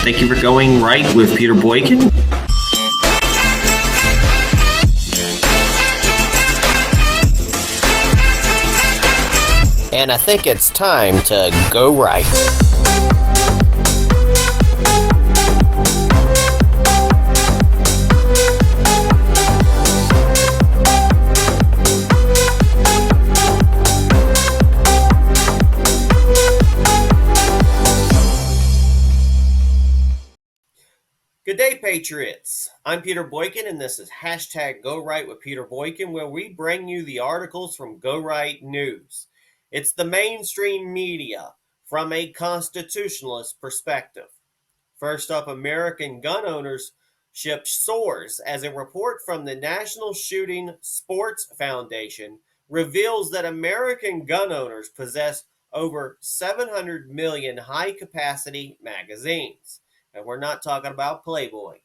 Thank you for going right with Peter Boykin. And I think it's time to go right. Good day, Patriots. I'm Peter Boykin, and this is hashtag Go Right with Peter Boykin, where we bring you the articles from Go Right News. It's the mainstream media from a constitutionalist perspective. First up, American gun ownership soars as a report from the National Shooting Sports Foundation reveals that American gun owners possess over 700 million high-capacity magazines. And we're not talking about Playboy.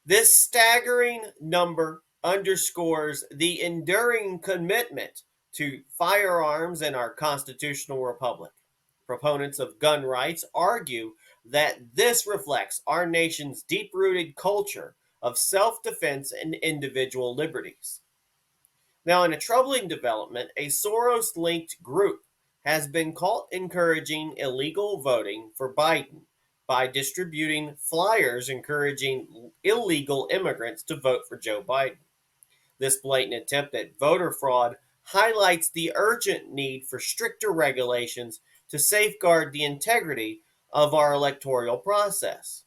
This staggering number underscores the enduring commitment to firearms in our constitutional republic. Proponents of gun rights argue that this reflects our nation's deep-rooted culture of self-defense and individual liberties. Now, in a troubling development, a Soros-linked group has been caught encouraging illegal voting for Biden by distributing flyers encouraging illegal immigrants to vote for Joe Biden. This blatant attempt at voter fraud highlights the urgent need for stricter regulations to safeguard the integrity of our electoral process.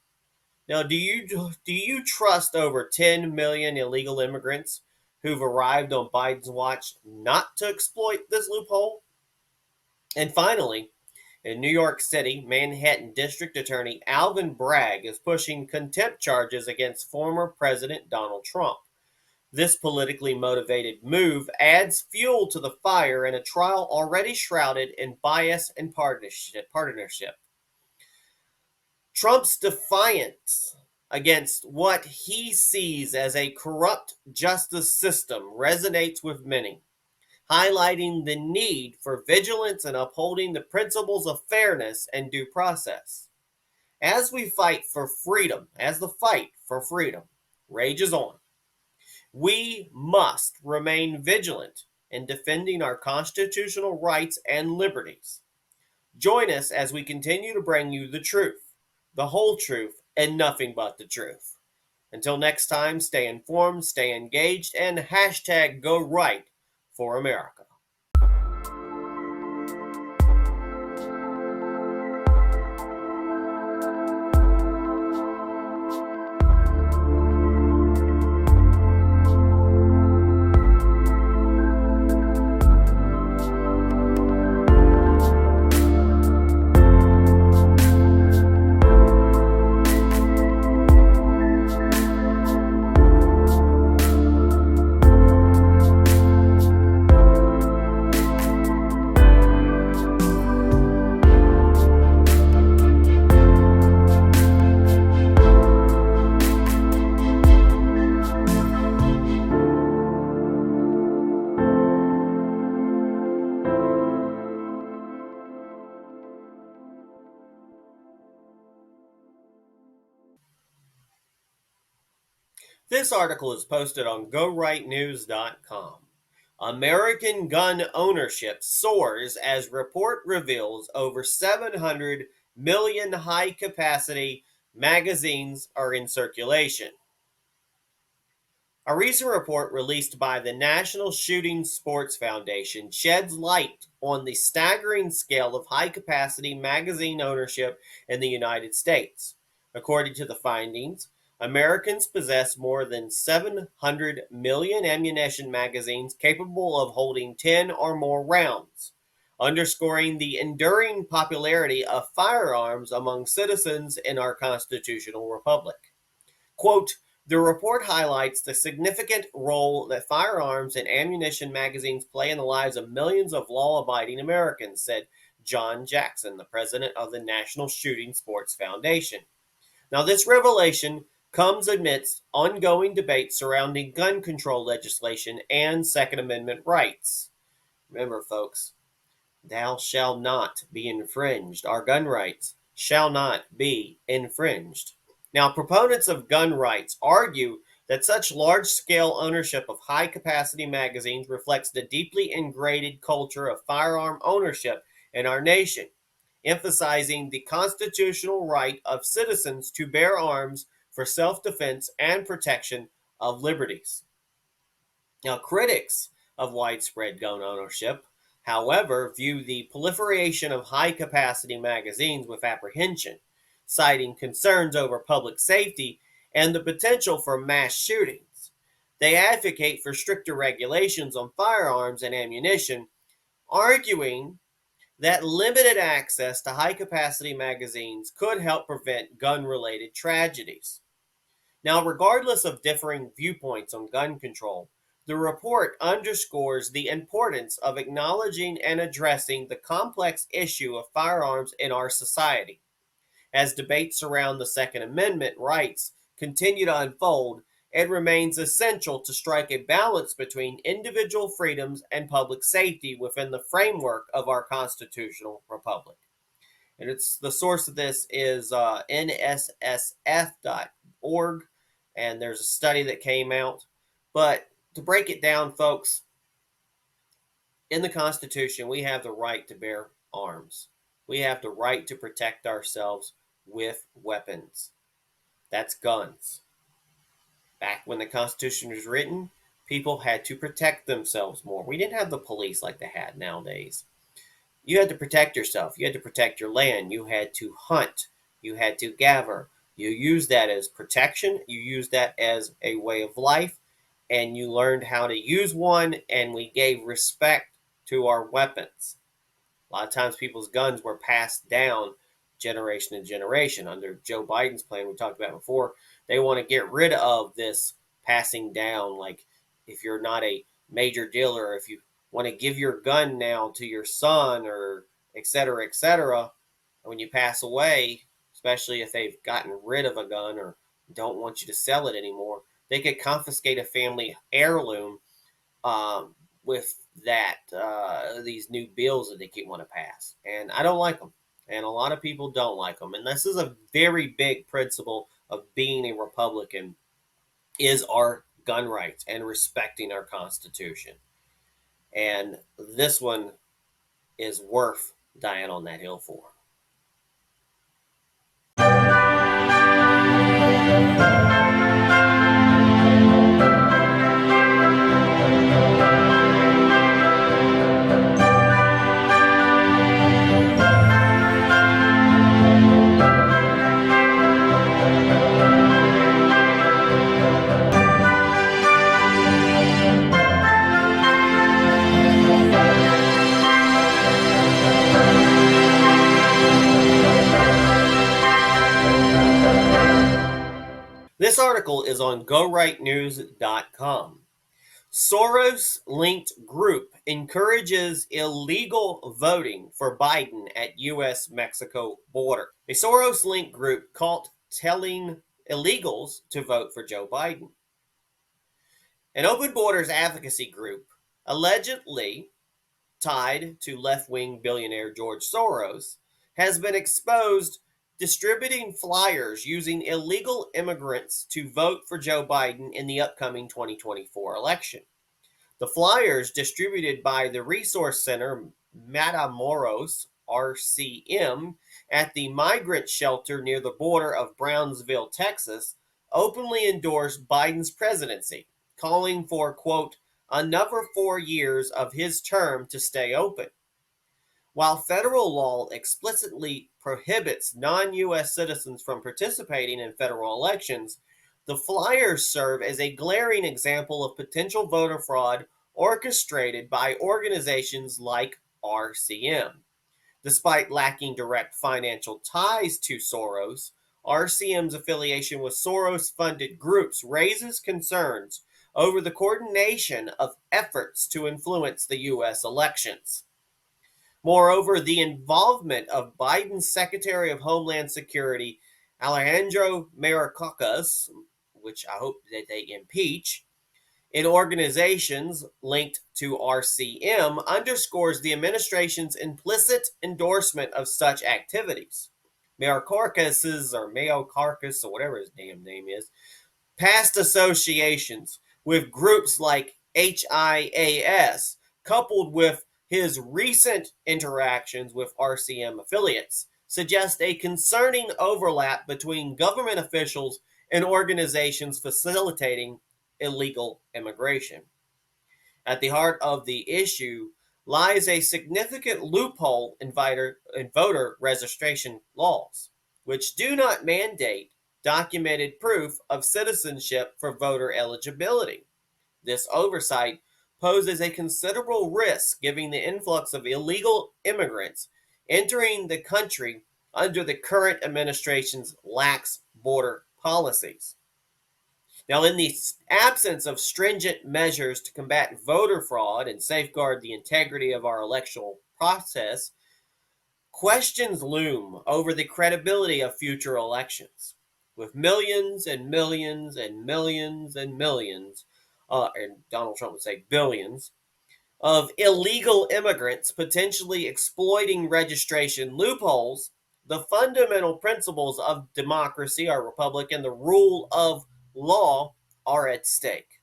Now, do you trust over 10 million illegal immigrants who've arrived on Biden's watch not to exploit this loophole? And finally, in New York City, Manhattan District Attorney Alvin Bragg is pushing contempt charges against former President Donald Trump. This politically motivated move adds fuel to the fire in a trial already shrouded in bias and partisanship. Trump's defiance against what he sees as a corrupt justice system resonates with many, highlighting the need for vigilance and upholding the principles of fairness and due process. As the fight for freedom rages on, we must remain vigilant in defending our constitutional rights and liberties. Join us as we continue to bring you the truth, the whole truth, and nothing but the truth. Until next time, stay informed, stay engaged, and hashtag Go Right for America. This article is posted on GoRightNews.com. American gun ownership soars as report reveals over 700 million high-capacity magazines are in circulation. A recent report released by the National Shooting Sports Foundation sheds light on the staggering scale of high-capacity magazine ownership in the United States. According to the findings, Americans possess more than 700 million ammunition magazines capable of holding 10 or more rounds, underscoring the enduring popularity of firearms among citizens in our constitutional republic. Quote, the report highlights the significant role that firearms and ammunition magazines play in the lives of millions of law-abiding Americans, said John Jackson, the president of the National Shooting Sports Foundation. Now, this revelation comes amidst ongoing debate surrounding gun control legislation and Second Amendment rights. Remember, folks, thou shalt not be infringed. Our gun rights shall not be infringed. Now, proponents of gun rights argue that such large-scale ownership of high-capacity magazines reflects the deeply ingrained culture of firearm ownership in our nation, emphasizing the constitutional right of citizens to bear arms for self-defense and protection of liberties. Now, critics of widespread gun ownership, however, view the proliferation of high capacity magazines with apprehension, citing concerns over public safety and the potential for mass shootings. They advocate for stricter regulations on firearms and ammunition, arguing that limited access to high capacity magazines could help prevent gun related tragedies. Now, regardless of differing viewpoints on gun control, the report underscores the importance of acknowledging and addressing the complex issue of firearms in our society. As debates around the Second Amendment rights continue to unfold, it remains essential to strike a balance between individual freedoms and public safety within the framework of our constitutional republic. And it's the source of this is nssf.org, and there's a study that came out. But to break it down, folks, in the Constitution, we have the right to bear arms. We have the right to protect ourselves with weapons. That's guns. Back when the Constitution was written, people had to protect themselves more. We didn't have the police like they had nowadays. You had to protect yourself. You had to protect your land. You had to hunt. You had to gather. You used that as protection. You used that as a way of life. And you learned how to use one, and we gave respect to our weapons. A lot of times people's guns were passed down generation to generation. Under Joe Biden's plan, we talked about before, they want to get rid of this passing down. Like, if you're not a major dealer, if you want to give your gun now to your son, or et cetera, when you pass away, especially if they've gotten rid of a gun or don't want you to sell it anymore, they could confiscate a family heirloom with that these new bills that they keep want to pass. And I don't like them. And a lot of people don't like them. And this is a very big principle of being a Republican, is our gun rights and respecting our Constitution. And this one is worth dying on that hill for. This article is on GoRightNews.com. Soros-linked group encourages illegal voting for Biden at U.S.-Mexico border. A Soros-linked group caught telling illegals to vote for Joe Biden. An Open Borders advocacy group, allegedly tied to left-wing billionaire George Soros, has been exposed distributing flyers using illegal immigrants to vote for Joe Biden in the upcoming 2024 election. The flyers, distributed by the Resource Center Matamoros RCM at the migrant shelter near the border of Brownsville, Texas, openly endorsed Biden's presidency, calling for, quote, another 4 years of his term to stay open. While federal law explicitly prohibits non-U.S. citizens from participating in federal elections, the flyers serve as a glaring example of potential voter fraud orchestrated by organizations like RCM. Despite lacking direct financial ties to Soros, RCM's affiliation with Soros-funded groups raises concerns over the coordination of efforts to influence the U.S. elections. Moreover, the involvement of Biden's Secretary of Homeland Security, Alejandro Mayorkas, which I hope that they impeach, in organizations linked to RCM underscores the administration's implicit endorsement of such activities. Mayorkas or whatever his damn name is, past associations with groups like HIAS, coupled with his recent interactions with RCM affiliates, suggest a concerning overlap between government officials and organizations facilitating illegal immigration. At the heart of the issue lies a significant loophole in voter registration laws, which do not mandate documented proof of citizenship for voter eligibility. This oversight poses a considerable risk given the influx of illegal immigrants entering the country under the current administration's lax border policies. Now, in the absence of stringent measures to combat voter fraud and safeguard the integrity of our electoral process, questions loom over the credibility of future elections. With millions and millions and millions and millions, and Donald Trump would say billions, of illegal immigrants potentially exploiting registration loopholes, the fundamental principles of democracy, our republic, and the rule of law are at stake.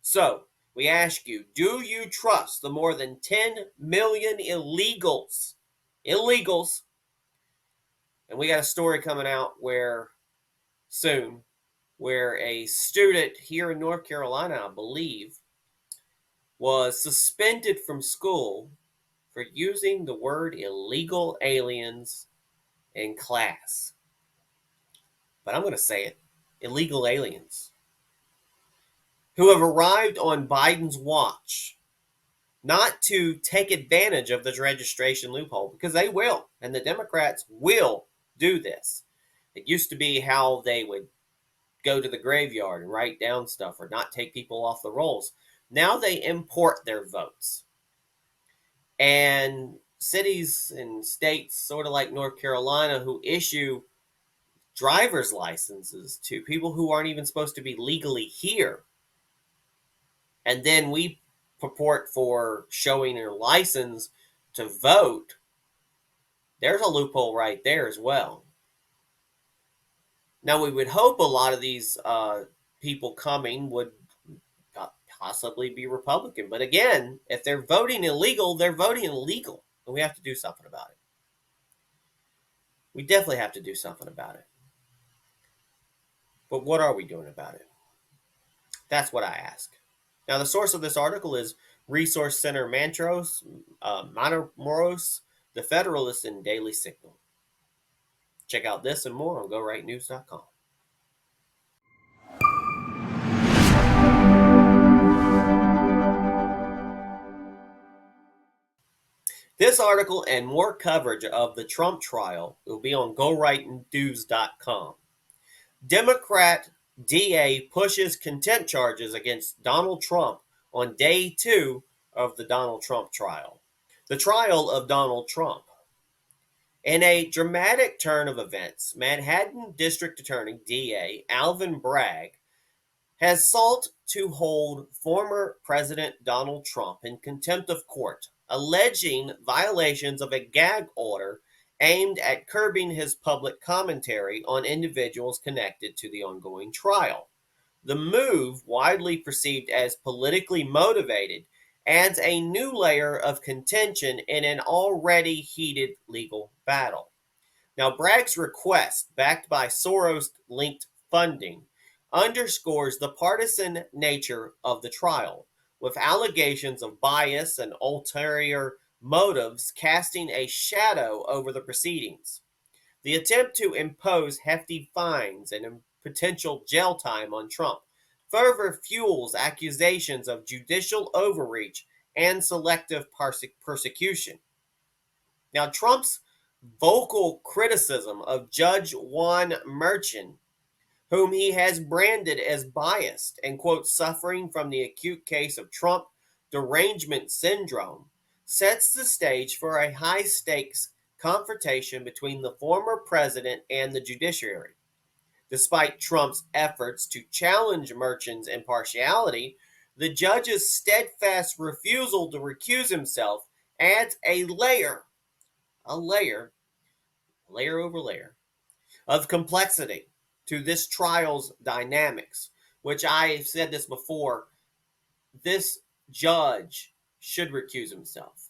So, we ask you, do you trust the more than 10 million illegals? Illegals. And we got a story coming out soon where a student here in North Carolina, I believe, was suspended from school for using the word illegal aliens in class. But I'm going to say it, illegal aliens who have arrived on Biden's watch, not to take advantage of this registration loophole, because they will, and the Democrats will do this. It used to be how they would go to the graveyard and write down stuff or not take people off the rolls. Now they import their votes. And cities and states, sort of like North Carolina, who issue driver's licenses to people who aren't even supposed to be legally here. And then we purport for showing their license to vote. There's a loophole right there as well. Now, we would hope a lot of these people coming would possibly be Republican. But again, if they're voting illegal, they're voting illegal. And we have to do something about it. We definitely have to do something about it. But what are we doing about it? That's what I ask. Now, the source of this article is Resource Center Matamoros, The Federalist, and Daily Signal. Check out this and more on GoRightNews.com. This article and more coverage of the Trump trial will be on GoRightNews.com. Democrat DA pushes contempt charges against Donald Trump on day 2 of the Donald Trump trial. The trial of Donald Trump. In a dramatic turn of events, Manhattan District Attorney DA Alvin Bragg has sought to hold former President Donald Trump in contempt of court, alleging violations of a gag order aimed at curbing his public commentary on individuals connected to the ongoing trial. The move, widely perceived as politically motivated, adds a new layer of contention in an already heated legal battle. Now, Bragg's request, backed by Soros-linked funding, underscores the partisan nature of the trial, with allegations of bias and ulterior motives casting a shadow over the proceedings. The attempt to impose hefty fines and potential jail time on Trump further fuels accusations of judicial overreach and selective persecution. Now, Trump's vocal criticism of Judge Juan Merchan, whom he has branded as biased and, quote, suffering from the acute case of Trump derangement syndrome, sets the stage for a high stakes confrontation between the former president and the judiciary. Despite Trump's efforts to challenge Merchan's impartiality, the judge's steadfast refusal to recuse himself adds a layer over layer, of complexity to this trial's dynamics, which I've said this before, this judge should recuse himself.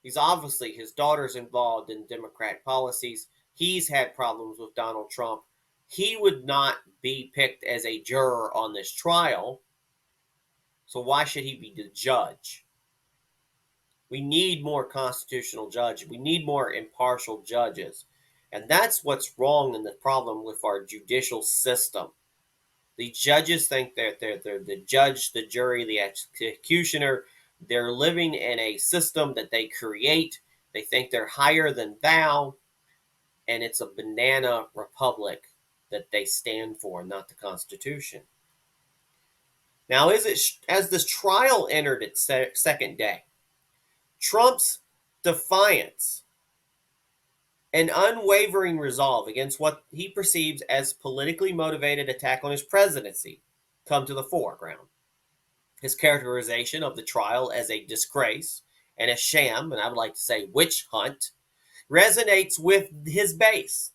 He's obviously, his daughter's involved in Democrat policies. He's had problems with Donald Trump. He would not be picked as a juror on this trial. So why should he be the judge? We need more constitutional judges. We need more impartial judges. And that's what's wrong and the problem with our judicial system. The judges think that they're the judge, the jury, the executioner. They're living in a system that they create. They think they're higher than thou. And it's a banana republic that they stand for, not the Constitution. Now, as this trial entered its second day, Trump's defiance and unwavering resolve against what he perceives as politically motivated attack on his presidency come to the foreground. His characterization of the trial as a disgrace and a sham, and I would like to say witch hunt, resonates with his base,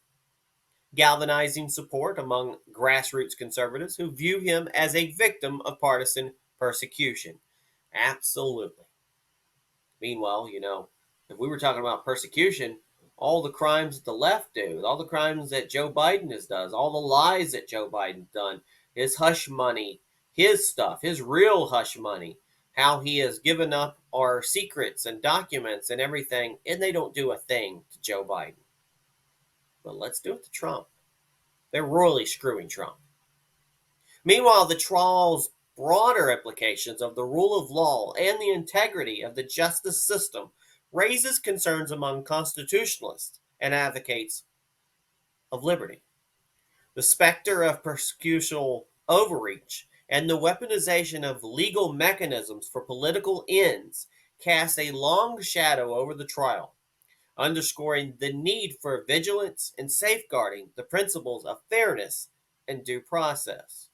galvanizing support among grassroots conservatives who view him as a victim of partisan persecution. Absolutely. Meanwhile, if we were talking about persecution, all the crimes that the left do, all the crimes that Joe Biden does, all the lies that Joe Biden's done, his hush money, his stuff, his real hush money, how he has given up our secrets and documents and everything, and they don't do a thing to Joe Biden. But let's do it to Trump. They're royally screwing Trump. Meanwhile, the trial's broader implications of the rule of law and the integrity of the justice system raises concerns among constitutionalists and advocates of liberty. The specter of persecutional overreach and the weaponization of legal mechanisms for political ends casts a long shadow over the trial, underscoring the need for vigilance and safeguarding the principles of fairness and due process.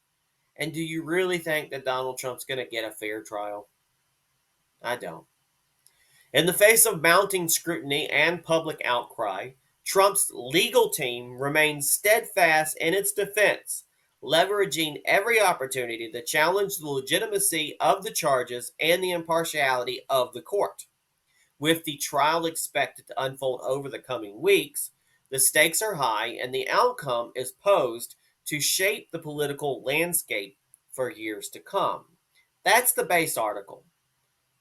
And do you really think that Donald Trump's going to get a fair trial? I don't. In the face of mounting scrutiny and public outcry, Trump's legal team remains steadfast in its defense, leveraging every opportunity to challenge the legitimacy of the charges and the impartiality of the court. With the trial expected to unfold over the coming weeks, the stakes are high and the outcome is posed to shape the political landscape for years to come. That's the base article.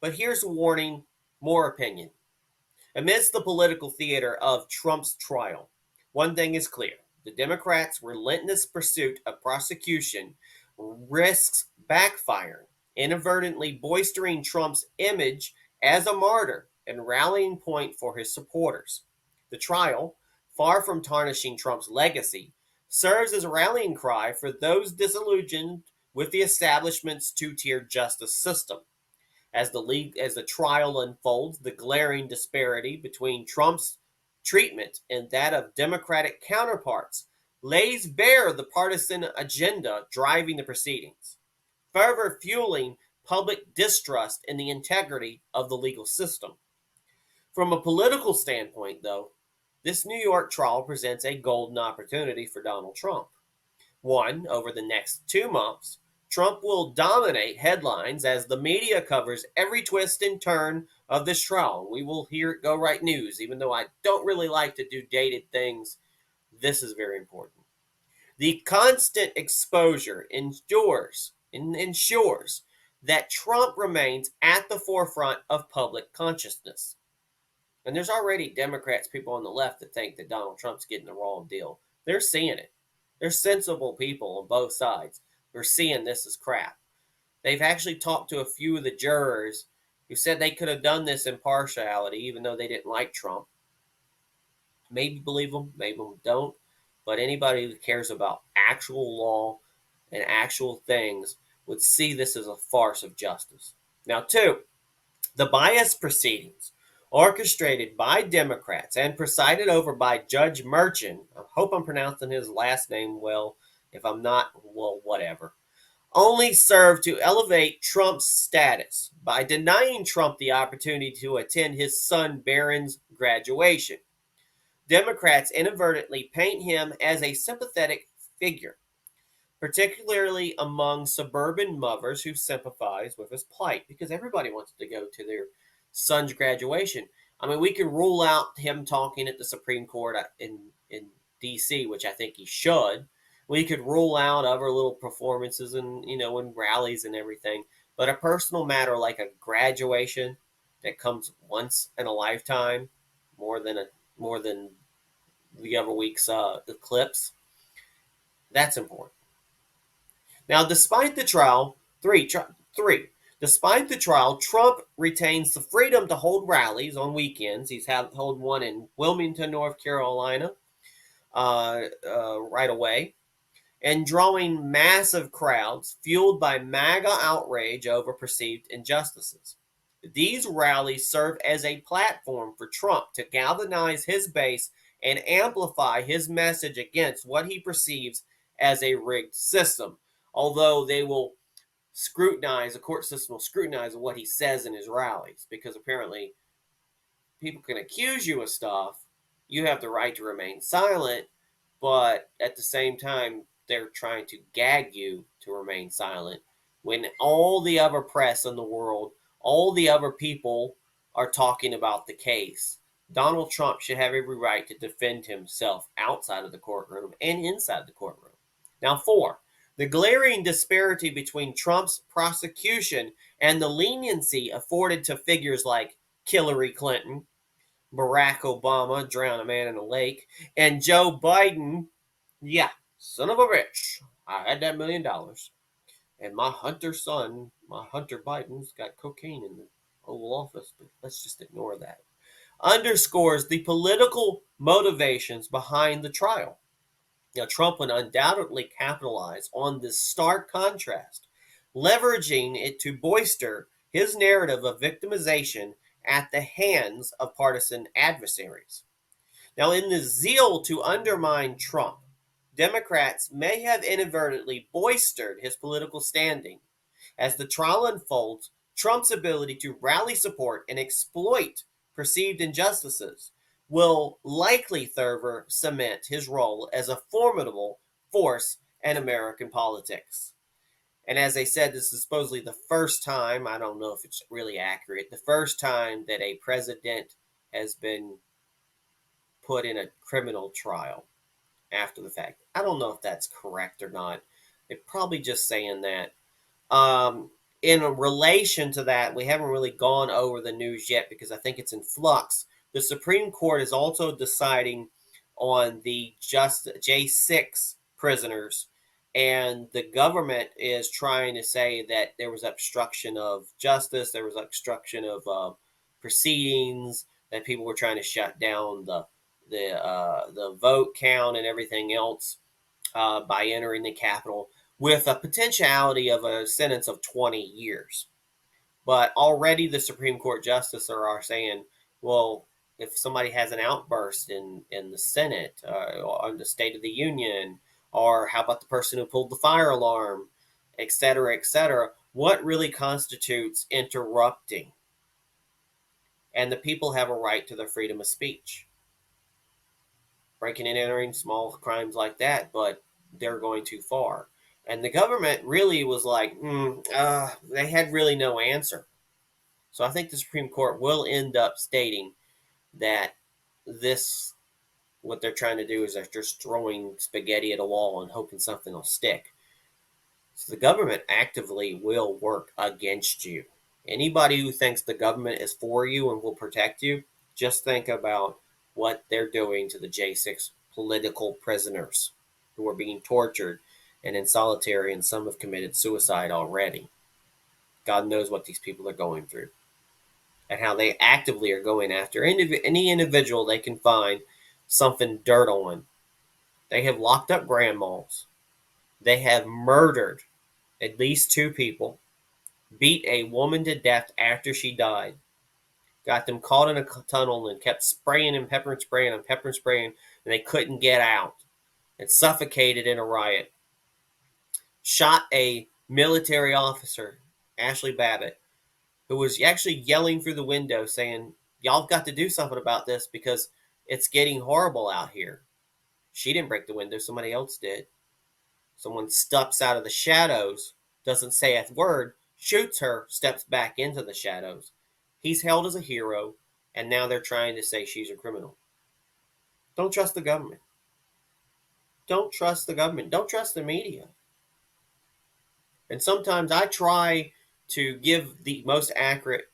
But here's a warning, more opinion. Amidst the political theater of Trump's trial, one thing is clear. The Democrats' relentless pursuit of prosecution risks backfiring, inadvertently bolstering Trump's image as a martyr and rallying point for his supporters. The trial, far from tarnishing Trump's legacy, serves as a rallying cry for those disillusioned with the establishment's two-tiered justice system. As the trial unfolds, the glaring disparity between Trump's treatment and that of Democratic counterparts lays bare the partisan agenda driving the proceedings, further fueling public distrust in the integrity of the legal system. From a political standpoint, though, this New York trial presents a golden opportunity for Donald Trump. One, over the next 2 months, Trump will dominate headlines as the media covers every twist and turn of this trial. We will hear it go right news, even though I don't really like to do dated things. This is very important. The constant exposure ensures that Trump remains at the forefront of public consciousness. And there's already Democrats, people on the left that think that Donald Trump's getting the wrong deal. They're seeing it. There's sensible people on both sides. We're seeing this as crap. They've actually talked to a few of the jurors who said they could have done this in partiality, even though they didn't like Trump. Maybe believe them, maybe don't. But anybody who cares about actual law and actual things would see this as a farce of justice. Now, 2, the bias proceedings, orchestrated by Democrats and presided over by Judge Merchan. I hope I'm pronouncing his last name well. If I'm not, well, whatever. Only serve to elevate Trump's status by denying Trump the opportunity to attend his son Barron's graduation. Democrats inadvertently paint him as a sympathetic figure, particularly among suburban mothers who sympathize with his plight, because everybody wants to go to their son's graduation. I mean, we can rule out him talking at the Supreme Court in D.C., which I think he should. We could rule out other little performances and and rallies and everything. But a personal matter like a graduation that comes once in a lifetime, more than the other week's eclipse, that's important. Now, despite the trial, despite the trial, Trump retains the freedom to hold rallies on weekends. He's held one in Wilmington, North Carolina, right away, and drawing massive crowds fueled by MAGA outrage over perceived injustices. These rallies serve as a platform for Trump to galvanize his base and amplify his message against what he perceives as a rigged system. Although the court system will scrutinize what he says in his rallies, because apparently people can accuse you of stuff. You have the right to remain silent, but at the same time, they're trying to gag you to remain silent when all the other press in the world, all the other people are talking about the case. Donald Trump should have every right to defend himself outside of the courtroom and inside the courtroom. Now, four, the glaring disparity between Trump's prosecution and the leniency afforded to figures like Hillary Clinton, Barack Obama, drown a man in a lake, and Joe Biden, yeah, son of a bitch. I had that $1 million. And my Hunter Biden's got cocaine in the Oval Office, but let's just ignore that. Underscores the political motivations behind the trial. Now, Trump would undoubtedly capitalize on this stark contrast, leveraging it to bolster his narrative of victimization at the hands of partisan adversaries. Now, in the zeal to undermine Trump, Democrats may have inadvertently bolstered his political standing. As the trial unfolds, Trump's ability to rally support and exploit perceived injustices will likely further cement his role as a formidable force in American politics. And as I said, this is supposedly the first time, I don't know if it's really accurate, the first time that a president has been put in a criminal trial after the fact. I don't know if that's correct or not. They're probably just saying that. In relation to that, we haven't really gone over the news yet because I think it's in flux. The Supreme Court is also deciding on the J6 prisoners, and the government is trying to say that there was obstruction of justice, there was obstruction of proceedings, that people were trying to shut down the vote count and everything else by entering the Capitol, with a potentiality of a sentence of 20 years. But already the Supreme Court justices are saying, well, if somebody has an outburst in the Senate on the State of the Union, or how about the person who pulled the fire alarm, et cetera, what really constitutes interrupting? And the people have a right to their freedom of speech. Breaking and entering, small crimes like that, but they're going too far. And the government really was like, they had really no answer. So I think the Supreme Court will end up stating that what they're trying to do is they're just throwing spaghetti at a wall and hoping something will stick. So the government actively will work against you. Anybody who thinks the government is for you and will protect you, just think about what they're doing to the J6 political prisoners who are being tortured and in solitary, and some have committed suicide already. God knows what these people are going through and how they actively are going after any individual they can find something dirt on. They have locked up grandmas. They have murdered at least 2 people, beat a woman to death after she died, got them caught in a tunnel and kept spraying and pepper spraying and pepper spraying, and they couldn't get out, and suffocated in a riot. Shot a military officer, Ashley Babbitt, who was actually yelling through the window saying, y'all got to do something about this because It's getting horrible out here. She didn't break the window, somebody else did. Someone steps out of the shadows, doesn't say a word, shoots her, steps back into the shadows. He's held as a hero, and now they're trying to say she's a criminal. Don't trust the government. Don't trust the government. Don't trust the media. And sometimes I try to give the most accurate.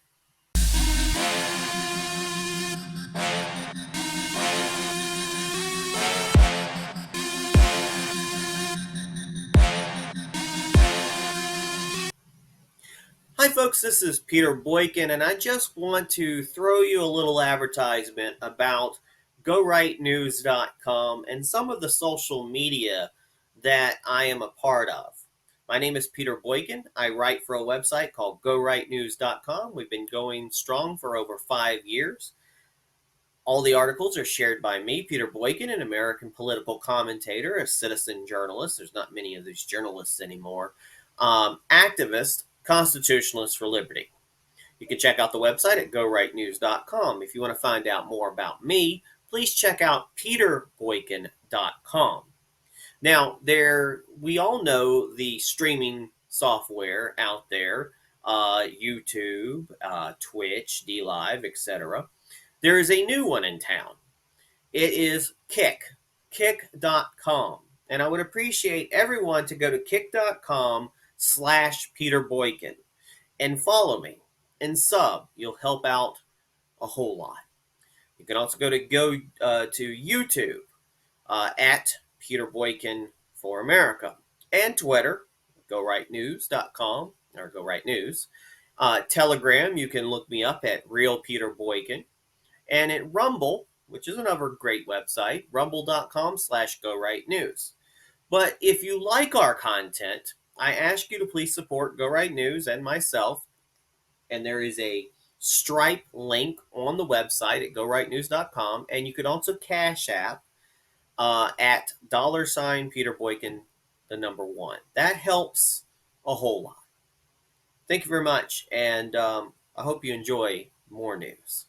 Hi, folks, this is Peter Boykin, and I just want to throw you a little advertisement about GoRightNews.com and some of the social media that I am a part of. My name is Peter Boykin. I write for a website called GoRightNews.com. We've been going strong for over 5 years. All the articles are shared by me, Peter Boykin, an American political commentator, a citizen journalist. There's not many of these journalists anymore. Activist, constitutionalist for liberty. You can check out the website at gorightnews.com. If you want to find out more about me, please check out peterboykin.com. Now, we all know the streaming software out there, YouTube, Twitch, DLive, etc. There is a new one in town. It is kick.com. And I would appreciate everyone to go to kick.com/Peter Boykin and follow me and sub. You'll help out a whole lot. You can also go to YouTube at Peter Boykin for America, and Twitter, gorightnews.com or Go Right News. Telegram, you can look me up at Real Peter Boykin. And at Rumble, which is another great website, rumble.com/GoRightNews. But if you like our content, I ask you to please support Go Right News and myself. And there is a Stripe link on the website at gorightnews.com. And you can also Cash App at $Peter Boykin, the number 1. That helps a whole lot. Thank you very much. And I hope you enjoy more news.